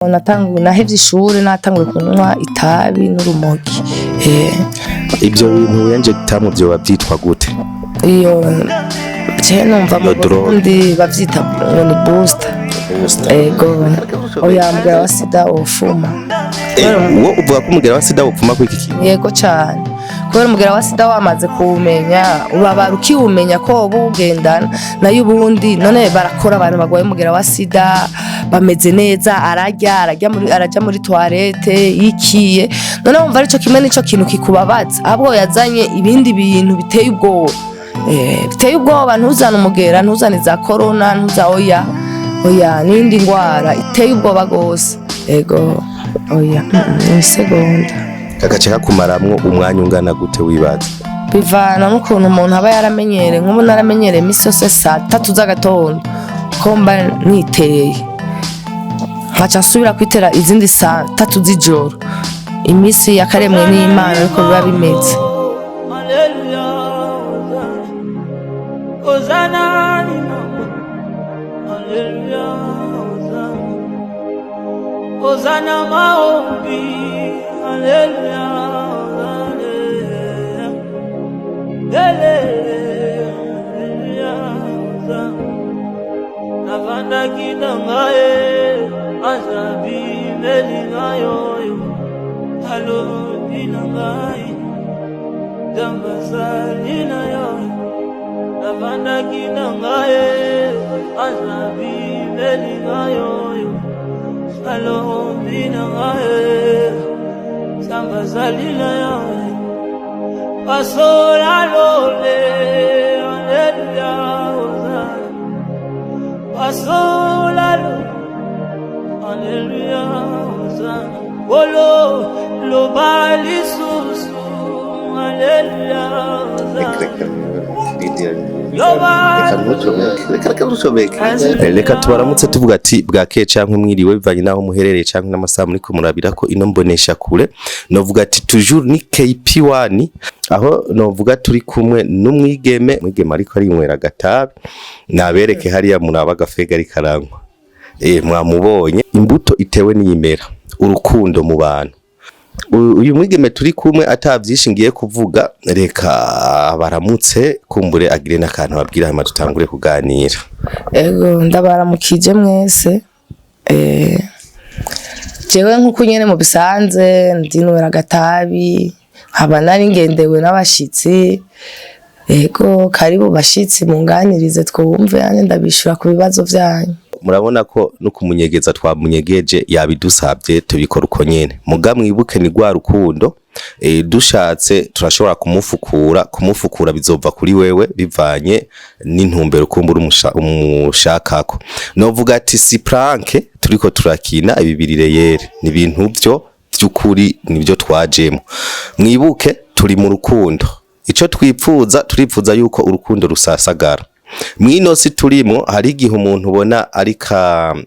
Natanguye nahevye ishuri natanguye kunywa itabi n'urumogi. Ibyo bintu wenje gitamu byo babyitwa gute? Iyo je numva mu Burundi bavyita ngo ni booster. Ego oyambwa wasida ofuma. Uwo uvuga ko umugera wasida ofuma kwiki kintu? Yego cyane. Kubera umugera wasida wamaze kuwumenya ubabara ukiwumenya ko ubugendana nayo ubundi none barakora abantu bagwaye umugera wasida bameze neza arajya muri toilette yikiye none wumva arico kimwe nico kintu kikubabaza abo yazanye ibindi bintu biteye ubwoba biteye ubwoba ntuzana umugera ntuzana za corona ntuza oya nindi ngwara iteye ubwoba gose ego oya ni segonda kagace kakumaramwo umwanya ungana gute wibaza bivana n'ukuntu umuntu aba yaramenyere nk'ubu naramenyere misose 3 z'agatondo komba niteye nkaca nsubira kwitera izindi 3 z'ijoro imisi yakaremwe n'Imana ariko biba bimeze Hosanna maombi haleluya haleluya navanda kinangae azabi melingayo halo dinangai dambazalina yo navanda kinangae azabi melingayo halo dinangae dambazalina yo pasola lole haleluya pasola lole haleluya wolo lo bali susu haleluya reka tubaramutse tuvuga ati bwake canke mwiriwe bivanye naho muherereye canke n'amasaha muri kumurabira ko ino mbonesha kure novuga ati toujours ni KP1 aho novuga turi kumwe n'umwigeme ariko ari inywera gatabi nabereke hariya muraba gafega ari karangwa mwamubonye imbuto itewe n'imera urukundo mu bantu uyu mwigeme turi kumwe atavyishingiye kuvuga reka baramutse kumbure agire nakantu babwira hama tutangure kuganira ego ndabaramukije mwese jewe nkuko nyene mu bisanze ndinwera gatabi haba nari ngendewe n'abashitsi ego karibu bashitsi munganirize twumve yane ndabishura ku bibazo vyanyu murabona ko no kumunyegeza twamunyegeje yabidusabye tubikora uko nyene muga mwibuke ni gwa rukundo dushatse turashobora kumufukura bizova kuri wewe bivanye n'intumbero kumbura umushakako novuga ati si prank turiko turakina ibibirire yere ni ibintu byo byukuri nibyo twajemo mwibuke turi mu rukundo ico turipfuza yuko urukundo rusasagara mwino si turimo hari igihe umuntu ubona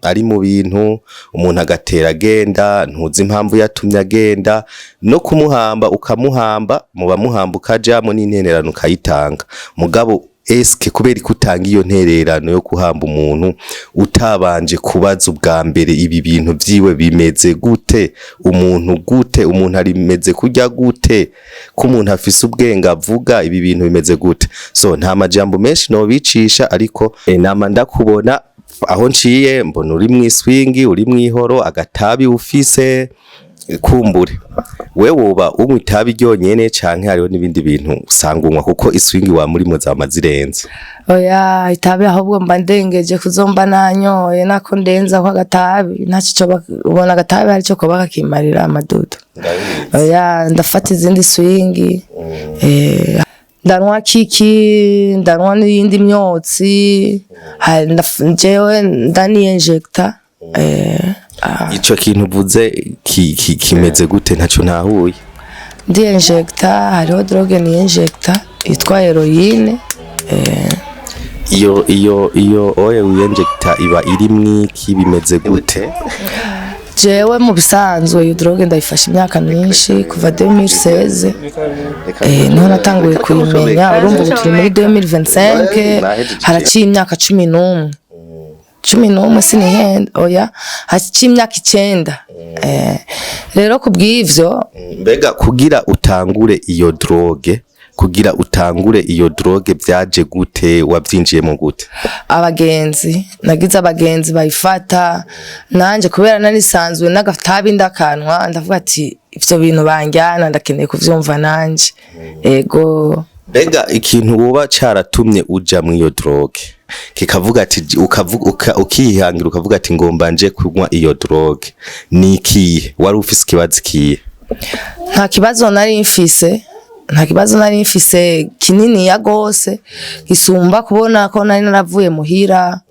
ari mu bintu umuntu agatera agenda ntuzi impamvu yatumye agenda no kumuhamba ukamuhamba muba muhamba ukajamo n'intererano ukayitanga mugabo eske kubera ikutanga iyo ntererano yo kuhamba umuntu utabanje kubaza ubwa mbere ibi bintu vyiwe bimeze gute umuntu ari meze kujya gute ko umuntu afise ubwenge avuga ibi bintu bimeze gute so nta majambo menshi no bicisha ariko nama ndakubona aho nciye mbona uri mwiswingi uri mwihoro agatabi ufise kumbure wewe uba unywa itabi ryonyene canke hariho n'ibindi bintu usanga unywa kuko iswingi wa muri mo zamazirenze oya itabi ahubwo mba ndengeje kuzomba nanyoye nako ndenza kwa gatabi ntaco ubona gatabi hari cyo kuba kakimarira amadudu oya ndafata izindi swingi ndanwa kiki ndanwa n'iyindi myotsi jewe ndani injector ico kintu uvuze kimeze gute ntaco ntahuye ndi injector hariho drogue ni injector yitwa heroine iyo oye injector iba iri mwiki bimeze gute jewe mu bisanzwe iyo drogue ndayifasha imyaka myinshi kuva 2016 niho natanguye kuyimenya urumva turi muri 2025 haraciye imyaka 11 11 sinihenda oya haciye imyaka 9 rero kubw'ivyo mbega kugira utangure iyo droge byaje gute wabyinjiyemo gute nagize abagenzi bayifata nanje kubera nanisanzwe n'agatabi ndakanwa ndavuga ati ivyo bintu banjyana ndakeneye kuvyumva nanje ego mbega ikintu woba caratumye uja mu iyo droge kikavuga ati ukihangira ukavuga ati ngomba nje kunywa iyo droge nikiye wari ufise ikibazo kiye nta kibazo nari mfise kinini ya gose gisumba kubona ko nari naravuye muhira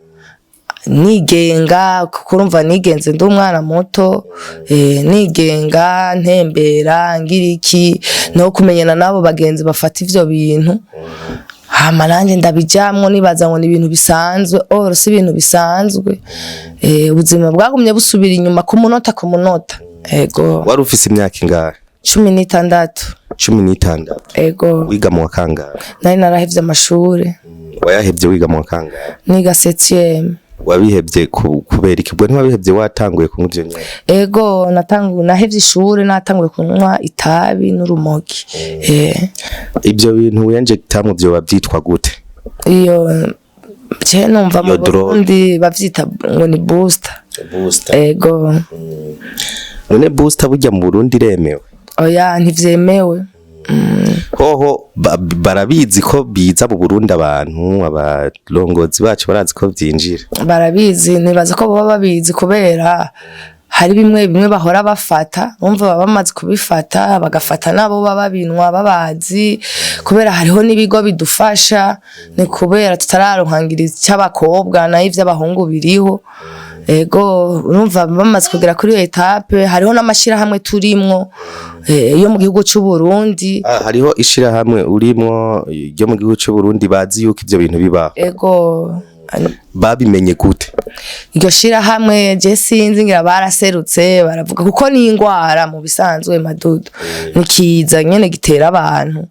nigenga kurumva nigenze ndi umwana muto nigenga ntembera ngiriki no kumenyana nabo bagenzi bafata ivyo bintu hama nanje ndabijamwo nibaza ngo ni ibintu bisanzwe si ibintu bisanzwe ubuzima bwagumye busubira inyuma ku munota ego wari ufise imyaka ingahe 16 ego wiga mu wakangahe nari narahevye amashuri wayahevye wiga mu wakangahe niga 7e wabihevye kubera ikibwe ntiwabihevye watanguye kunywa ivyo nyene ego nahevye ishuri natanguye kunywa itabi n'urumogi ibyo bintu winjectamwe byo bavyitwa gute iyo je numva mu Burundi bavyita ngo ni booster ego none booster burya mu Burundi iremewe oya ntivyemewe hoho barabizi ko biza mu Burundi abantu abarongozi bacu barazi ko byinjira barabizi nibaza ko baba babizi kubera hari bimwe bahora bafata umva bamaze kubifata bagafata nabo baba binwa babazi kubera hariho nibigo bidufasha ni kubera tutararonkangiriza cy'abakobwa na ivy'abahungu biriho ego urumva bamaze kugera kuri iyo etape hariho n'amashira hamwe turimwo yo mu gihugu cy'u Burundi hariho ishira hamwe urimo yo mu gihugu cy'u Burundi bazi yuko ivyo bintu bibaho ego babimenye gute iryo shira hamwe je sinzi ngira baraserutse baravuga kuko ni ingwara mu bisanzwe madudu nikiza nyene gitera abantu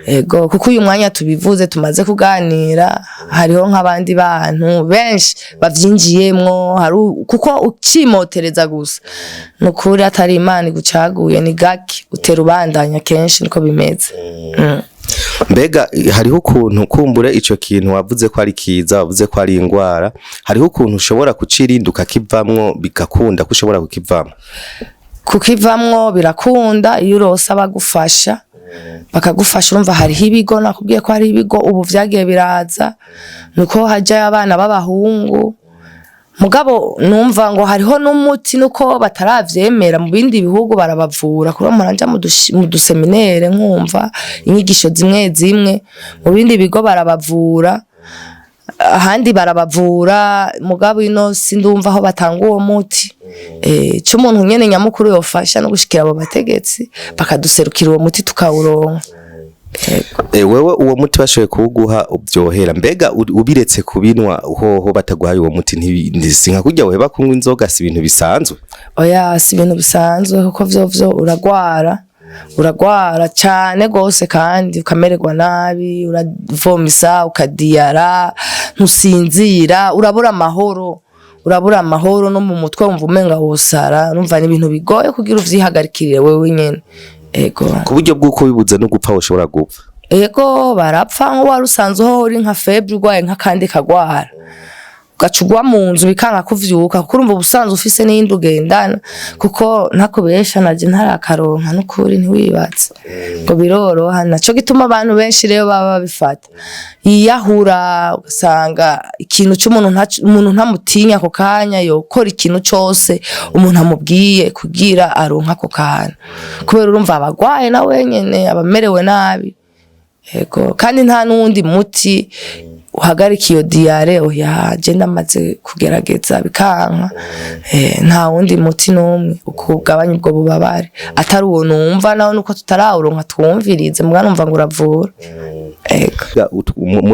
ego kuko uyu mwanya tubivuze tumaze kuganira hariho nk'abandi bantu benshi bavyinjiyemwo kuko ukimotereza gusa nukuri atari Imana igucaguye ni gaki utera ubandanya kenshi niko bimeze mbega hariho ukuntu kumbure ico kintu wavuze ko ari kiza wavuze ko ari ingwara hariho ukuntu ushobora kucirinduka kivamwo bigakunda ko ushobora kukivamwo birakunda iyo urose abagufasha bakagufasha urumva hariho ibigo nakubwiye ko hari ibigo ubu vyagiye biraza nuko haja abana b'abahungu mugabo numva ngo hariho n'umuti nuko bataravyemera mu bindi bihugu barabavura kuba muranja mu duseminere nkumva inyigisho zimwe mu bindi bigo barabavura ahandi barabavura mugabo ino sindumva aho batanga uwo muti c'umuntu nyene nyamukuru yofasha no gushikira abo bategetsi bakaduserukira uwo muti tukawuronka wewe uwo muti bashoye kuguha ubyohera mbega ubiretse kubinwa hoho bataguhaye uwo muti ntisinka kujya weba kunywa inzoga si ibintu bisanzwe oya si ibintu bisanzwe kuko vyo uragwara cyane gose kandi ukamererwa nabi uravomisa ukadiyara ntusinzira urabura amahoro no mu mutwe wumva umenga wosara urumva ni ibintu bigoye kugira uvyihagarikire wewe nyene ego ku buryo bw'uko bibuze no gupfa ushobora gupfa ego barapfa ngo warusanzwe ho uri nka febre urwaye nka kandi kagwara ugacugwa mu nzu bikanga kuvyuka kuko urumva ubusanzwe ufise n'indi ugendana kuko ntakubesha naje ntarakaronka n'ukuri ntiwibatse ngo biroroha naco gituma abantu benshi rero baba babifata yiyahura ugasanga ikintu c'umuntu ntamutinya ako kanya yokora ikintu cose umuntu amubwiye kugira aronka ako kana kubera urumva abagwaye na wenyene abamerewe nabi ego kandi nta n'undi muti uhagarika iyo diare oya je ndamaze kugerageza bikanka nta wundi muti n'umwe ukugabanya ubwo bubabare atari uwo numva naho nuko tutarawuronka twumvirize mbwa numva ngo uravura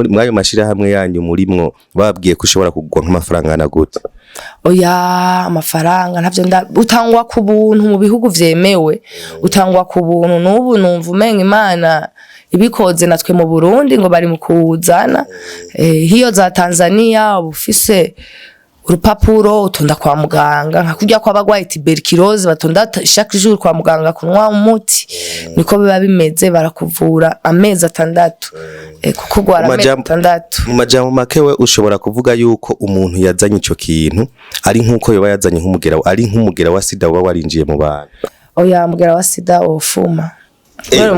mwayo mashira hamwe yanyu murimwo babwiye ko ushobora kugwa nk'amafaranga na gute oya amafaranga ntavyo utangwa ku buntu mu bihugu vyemewe utangwa ku buntu n'ubu numva umenga Imana ibikoze natwe mu Burundi ngo bari mu kuzana hiyo za Tanzania ubufise urupapuro utonda kwa muganga nka kurya kw'abagwaye tuberculose batonda chaque jour kwa muganga kunwa umuti niko biba bimeze barakuvura amezi 6 kuko gwara amezi 6. Mu majambo makewe ushobora kuvuga yuko umuntu yazanye ico kintu ari nkuko yoba yazanye nk'umugera wa sida uba warinjiye mu bantu. Oya mugera wa sida ofuma.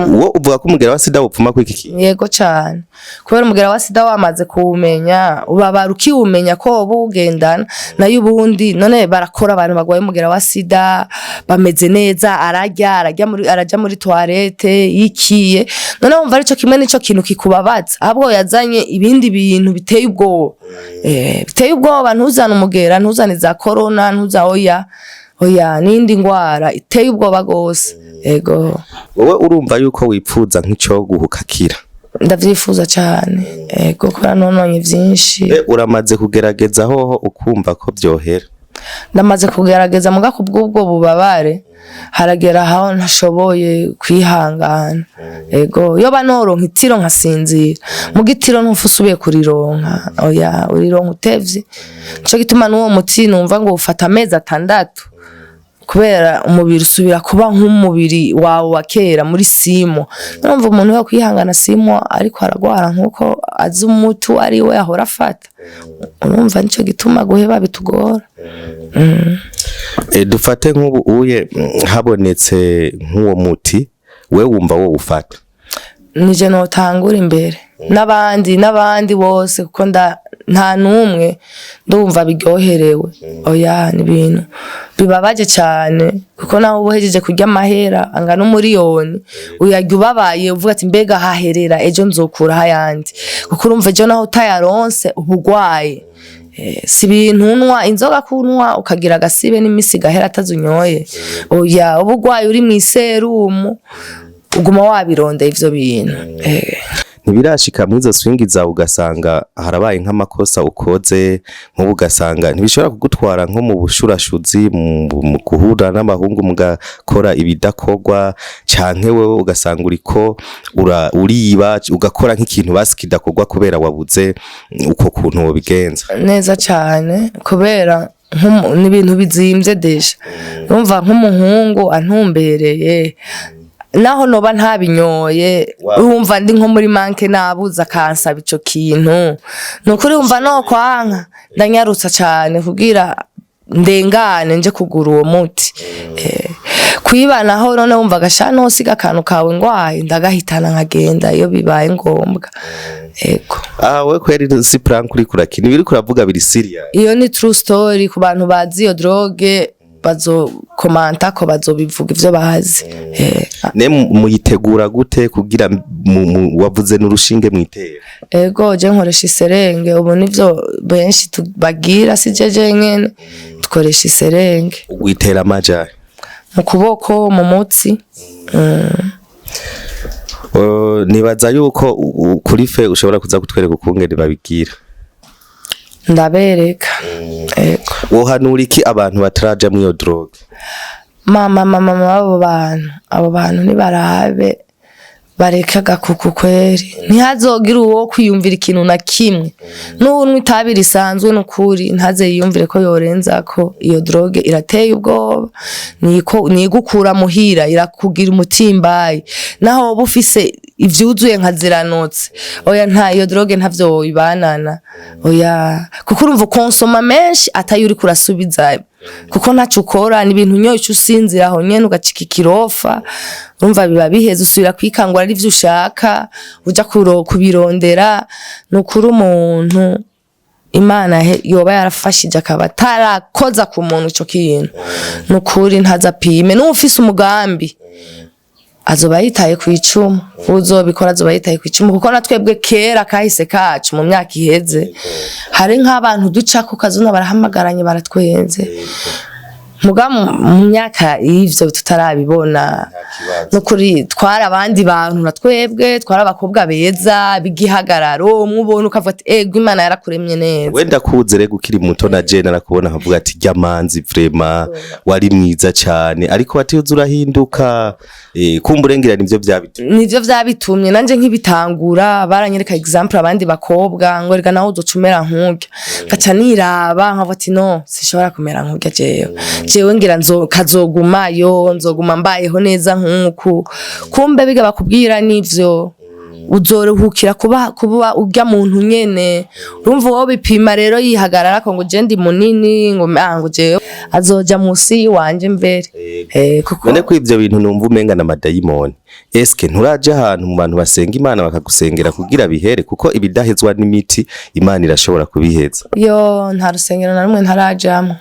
Wo uvuga ko umugera wa sida wopfuma kwiki kintu? Yego cyane. Kubera umugera wa sida wamaze kuwumenya ubabara ukiwumenya ko bugendana nayo ubundi none barakora abantu bagwaye umugera wa sida bameze neza arajya muri toilette yikiye none wumva arico kimwe nico kintu kikubabaza ahubwo yazanye ibindi bintu biteye ubwoba biteye ubwoba ntuzana umugera ntuzana za corona ntuza oya nindi ngwara iteye ubwoba gose. Ego wowe urumva yuko wipfuza nk'icyo guhukakira? Ndavyifuza cyane ego kora nononye vyinshi. Uramaze kugerageza hoho ukumva ko byohera? Ndamaze kugerageza muga kubw'ubwo bubabare haragera aho ntashoboye kwihangana. Ego yo banoronka itiro nkasinzira mu gitiro ntufusubiye kurironka oya urironka utevye cyo gituma n'uwo muti numva ngo ufata amezi 6 kubera umubiri usubira kuba nk'umubiri wawe wa kera muri simo. Numva umuntu yo kwihangana simo ariko aragwara nkuko azi umutu ari we ahora afata urumva nico gituma guheba bitugora. Dufate nk'ubu uye habonetse nk'uwo muti we wumva wo ufata? Nije notangura imbere n'abandi bose kuko nta numwe ndumva biryoherewe. Oya ni bintu bibabaje cyane kuko naho ubuhejeje kurya amahera angana umuriyoni uyarya ubabaye uvuga ati mbega haherera ejo nzokura hayandi kuko urumva ejo naho utayaronse ubugwaye. Si bintu unwa inzoga kunwa ukagira agasibe n'imisi gahera atazunyoye. Oya ubugwaye uri mu serumu uguma wabironda ivyo bintu. Ntibirashika mwizo swingi zawe ugasanga harabaye nk'amakosa ukoze nk'ubu ugasanga ntibishobora kugutwara nko mu bushurashuzi mu guhura n'abahungu mugakora ibidakorwa canke wewe ugasanga uriko uriba ugakora nk'ikintu basikidakorwa kubera wabuze uko kuntu wobigenza? Neza cyane kubera n'ibintu bizimvye deja urumva nk'umuhungu antumbereye naho noba ntabinyoye urumva ndi nko muri manke nabuza kansaba ico kintu nukuri umva no kwanka ndanyarutsa cyane kugira ndengane nje kugura uwo muti. Kwibana aho none wumva gashano siga kantu kawe ngwaye ndagahitana nkagenda iyo bibaye ngombwa. Ego we kweri si prank kuri kurakina biri kuravuga biri serious? Iyo ni true story ku bantu bazi iyo droge bazo komanta ko bazobivuga ivyo bazi. Ne muyitegura gute kugira wavuze n'urushinge mwitera? Ego je nkoresha iserenge ubu nivyo benshi tubagira si jeje nyene dukoresha iserenge. Witera amaja mu kuboko mu mutsi. Nibaza yuko kuri fe ushobora kuza kutwereka ukungene babigira? Ndabereka. Ego wohanura iki abantu bataraja mu iyo droge? Mama abo bantu ni barabe bareka gakuku kweri ntihazogira uwo kwiyumvira ikintu na kimwe n'ubuntu itabira isanzwe n'ukuri ntaze yiyumvire ko yorenza ko iyo droge irateye ubwoba nigukura muhira irakugira umutimbayi naho bufise ivyuzuye nkaziranotse. Oya nta iyo droge ntavyo ibanana. Oya kuko urumva konsoma menshi atayuri kurasubiza kuko ntacu ukora ni ibintu nyoye usinzira aho nyene ugacika ikirofa urumva biba biheze usubira kwikangura ari vyo ushaka uja kubirondera. Nukuri umuntu Imana yoba yarafashije akaba tarakoza ku muntu ico kintu nukuri ntazapime n'ufise umugambi azoba yitaye ku icumu uzobikora azoba yitaye ku icumu kuko natwebwe kera kahise kacu mu myaka iheze hari nk'abantu duca ku kazuna barahamagaranye baratwenze muga mu myaka ivyo tutarabibona nukuri twara abandi bantu na twebwe twara abakobwa beza bigihagararo mubona ukavuga ati ego Imana yarakuremye neza wenda kuze rego ukiri muto na je narakubona nkavuga ati ryamanzi vraiment wari mwiza cyane ariko batiyoza urahinduka kumburengira nivyo vyabitumye nanje nk'ibitangura baranyereka example abandi bakobwa ngo rega naho uzocumera nk'urya gaca niraba nkavuga ati no sishobora kumera nk'urya jewe ngira kazogumayo nzoguma mbayeho neza nk'uku kumbe biga bakubwira nivyo uzoruhukira kuba urya muntu nyene urumva wowe bipima rero yihagarara ko ngo je ndi munini ngo je azoja musi wanje mbere kuko none ko ivyo bintu numva umenga na madayimoni eske nturaje ahantu mu bantu basenga Imana bakagusengera kugira bihere kuko ibidahezwa n'imiti Imana irashobora kubiheza yo nta rusengero na rumwe ntarajamo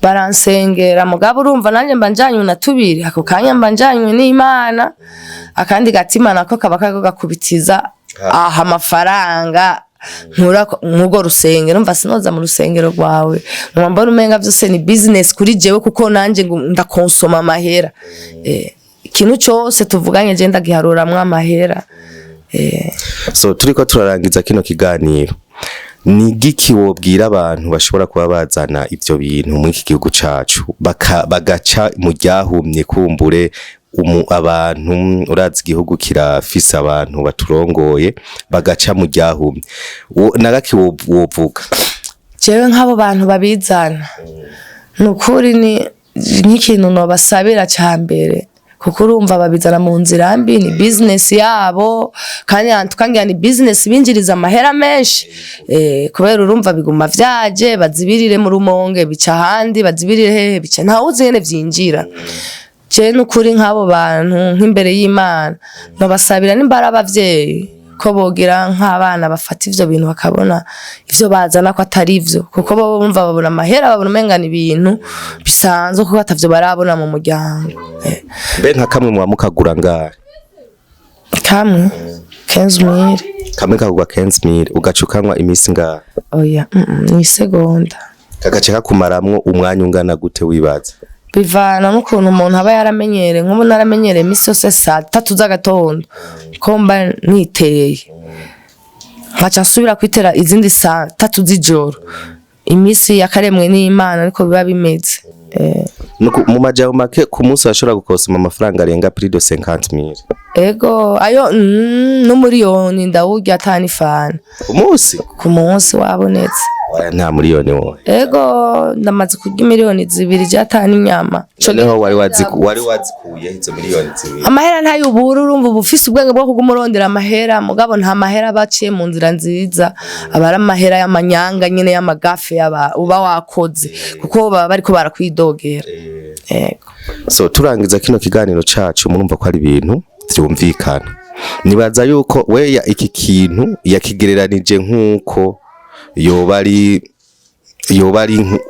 baransengera mugabo urumva nanje mbanjanywe na tubiri ako kanya mbanjanywe n'Imana akandi gatima nako kaba kagakubitiza amafaranga nk'urwo rusengero mva sinoza mu rusengero rwawe mbona umenga vyose ni business kuri jewe kuko nanje ndakonsoma amahera ikintu cyose tuvuganye je ndagiharuramwe amahera so turiko turarangiza kino kiganiro ni giki wobwira abantu bashobora kuba bazana ivyo bintu mu iki gihugu cacu bagaca mu ryahumye kumbure abantu urazi igihugu kirafise abantu baturongoye bagaca mu ryahumye nagaki wovuga jewe nk'abo bantu babizana nukuri ni nk'ikintu no basabira cyambere kuko urumva babizana mu nzira mbi ni business yabo kandi tukangira ni business binjiriza amahera menshi kubera urumva biguma vyaje bazibirire mu rumonge bica handi bazibirire hehe bica nta uzene vyinjira je nukuri nk'abo bantu nk'imbere y'Imana no basabira n'imbara abavyeyi ko bogira nk'abana bafata ivyo bintu bakabona ivyo bazana ko atari ivyo kuko bo bumva babona amahera babona umenga ni ibintu bisanzwe kuko atavyo barabona mu muryango mbe nka kamwe mu mukagura ngahe kamwe 15,000 kamwe kagwa 15,000 ugacukanwa imisi ngahe oya ni segonda kagace kakumaramwo umwanya ungana gute wibaza bivana n'ukuntu umuntu aba yaramenyere nk'ubu naramenyere imisi yose saa 3 z'agatondo ko mba niteye nkaca nsubira kwitera izindi saa 3 z'ijoro imisi yakaremwe n'Imana ariko biba bimeze mu majambo make ku munsi ashobora gukosoma amafaranga arenga prix de 50,000 ego ayo n'umuriyoni ndawurya atani fana ku munsi wabonetse waya nta miliyoni wowe ego ndamaze kurya miliyoni 2 jatani inyama noneho wari wazikuye hizo miliyoni 2 amahera ntayo ubura urumva ubufise ubwenge bwo kugumurondera amahera mugabo nta mahera baciye mu nzira nziza abara amahera y'amanyanga nyene y'amagafe uba wakoze kuko baba bariko barakwidogera ego so turangiza kino kiganiro cacu murumva ko ari ibintu vyumvikana nibaza yuko weya iki kintu yakigereranije nkuko yoba ari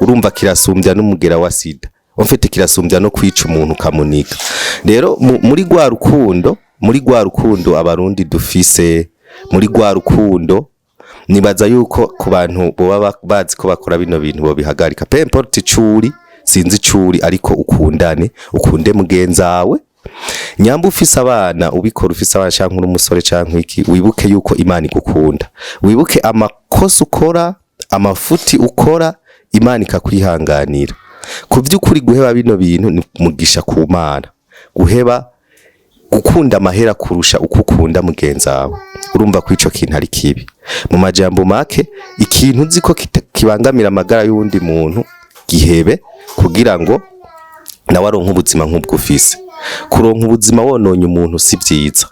urumva kirasumbya n'umugera wa sida ufite kirasumbya no kwica umuntu kamunika rero muri gwa rukundo abarundi dufise muri gwa rukundo nibaza yuko ku bantu boba bazi ko bakora bino bintu bo bihagarika peu importe icuri sinzi icuri ariko ukunde mugenzawe nyamba ufise abana ubikora ufise abana canke umusore canke iki wibuke yuko Imana igukunda wibuke amakosa ukora amafuti ukora Imana ikakwihanganira ku vy'ukuri guheba bino bintu ni mugisha ku Mana guheba gukunda amahera kurusha uko ukunda mugenzawe urumva ko ico kintu ari kibi mu majambo make ikintu uziko kibangamira amagara y'undi muntu gihebe kugira ngo nawe aronke ubuzima nk'ubwo ufise kuronka ubuzima wononye umuntu si vyiza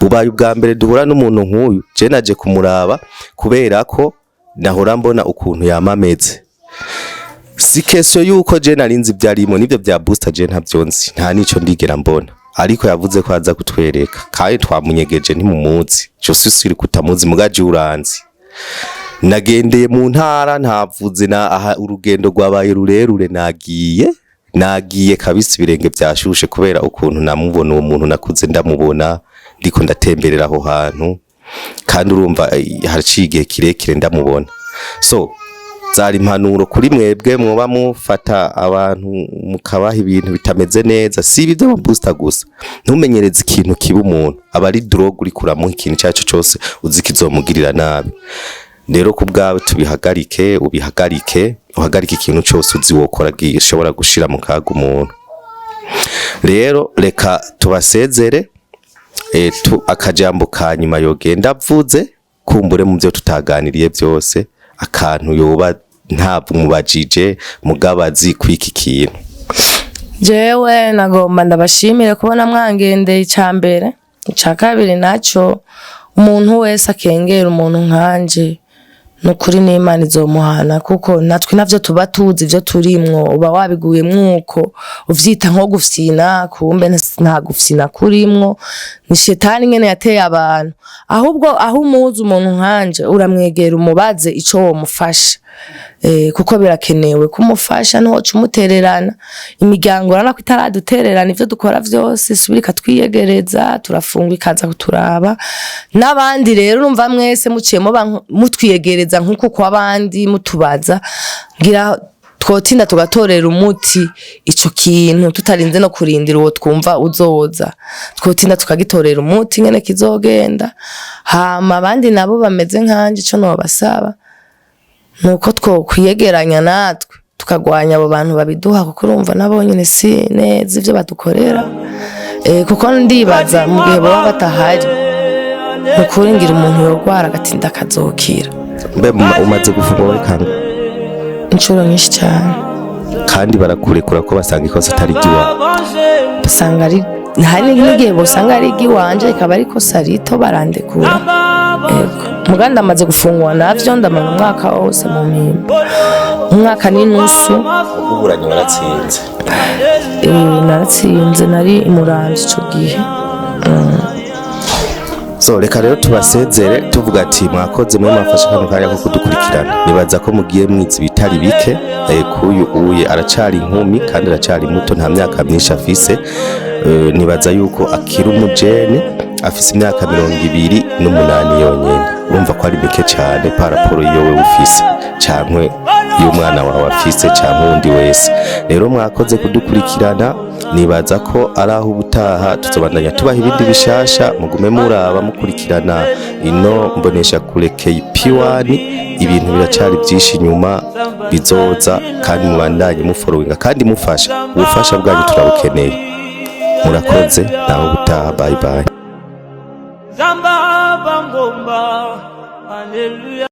bubaye ubwa mbere duhura n'umuntu nk'uyu je naje kumuraba kubera ko nahora mbona ukuntu yamameze si kesyo yuko je narinzi byarimo nivyo bya booster je ntavyonzi nta nico ndigera mbona ariko yavuze ko aza kutwereka kandi twamunyegeje ntimumuzi je susiri kutamuzi mugaje uranzi nagendeye mu ntara ntavuze na aha urugendo rwabaye rurerure nagiye kabisa ibirenge byashushe kubera ukuntu namubona uwo muntu nakuze ndamubona ndiko ndatemberera aho hantu kandi urumva haraciye igihe kirekire ndamubona so zari impanuro kuri mwebwe mwoba mufata abantu mukabaha ibintu bitameze neza, si ibyo mu booster gusa. Ntumenyereze ikintu kiba umuntu, aba ari drogue uri kuramuha ikintu cyacu cyose uzi kizomugirira nabi. Rero kubgawe tubihagarike, uhagarike ikintu cyose uzi wokora gishobora gushira mu kaga umuntu. Rero reka tubasezere akajambo kanyuma yogenda avuze kumbure mu byo tutaganiriye byose, akantu yoba ntabwo mubajije mugabazi kwiki kintu. Jewe nagomba ndabashimire kubona mwangendeye icambere, icakabiri naco umuntu wese akengera umuntu nkanje nukuri n'Imana izomuhana, kuko natwe navyo tuba tuzi ivyo turimwo, uba wabiguye mwuko uvyita nko gufsina, kumbe nta gufsina kurimwo, ni shetani nyene yateye abantu. Ahubwo aho umuzi umuntu nkanje uramwegera umubaze ico wo mufasha, kuko birakenewe kumufasha no cumutererana. Imiryango rana ko itaradutererana ivyo dukora vyose subirika twiyegereza, turafunga ikaza kuturaba n'abandi. Rero urumva mwese muciyemo mutwiyegereza nkuko kwa bandi mutubaza, ngira twotinda tugatorera umuti ico kintu tutarinze no kurindira uwo twumva uzoza, twotinda tukagitorera umuti ngene kizogenda. Hama abandi nabo bameze nkanje ico no basaba nuko twokwiyegeranya natwe tukagwanya abo bantu babiduha, kuko urumva nabo nyene si neza ivyo badukorera. Kuko ndibaza mu gihe baba batahari nukuri ngira umuntu yorwara agatinda kazokira. Mbe umaze gufungwa kanga inshuro nyinshi cyane, kandi barakurekura ko basanga ikosa atari giwa, basanga ari hari n'igihe bosanga ari giwanje ikaba ariko sarito barandekura. Muganda amaze gufungwa navyo ndamana umwaka wose mu mpimba, umwaka n'inusu. Uburanye waratsinze? Naratsinze, nari imuramvye ico gihe. So reka rero tubasezere tuvuga ati mwakoze mwe mwafasha kano kanya ko kudukurikirana. Nibaza ko mugiye mwizi bitari bike, kuyu uye aracari inkumi kandi aracari muto, nta myaka myinshi afise. Nibaza yuko akiri umujene, afise imyaka 28 yonyene. Urumva ko ari bike cyane paraporo iyo we ufise cankwe iyo mwana wawe afise cankwe undi wese. Rero mwakoze kudukurikirana, nibaza ko ari aho ubutaha tuzobandanya tubaha ibindi bishasha. Mugume muraba mukurikirana ino mbonesha kure KP1, ibintu biracari byinshi nyuma bizoza, kandi mubandanye mufollowinga kandi mufasha. Ubufasha bwanyu turabukeneye. Murakoze, naho ubutaha, bye bye. Zamba bangomba, haleluya.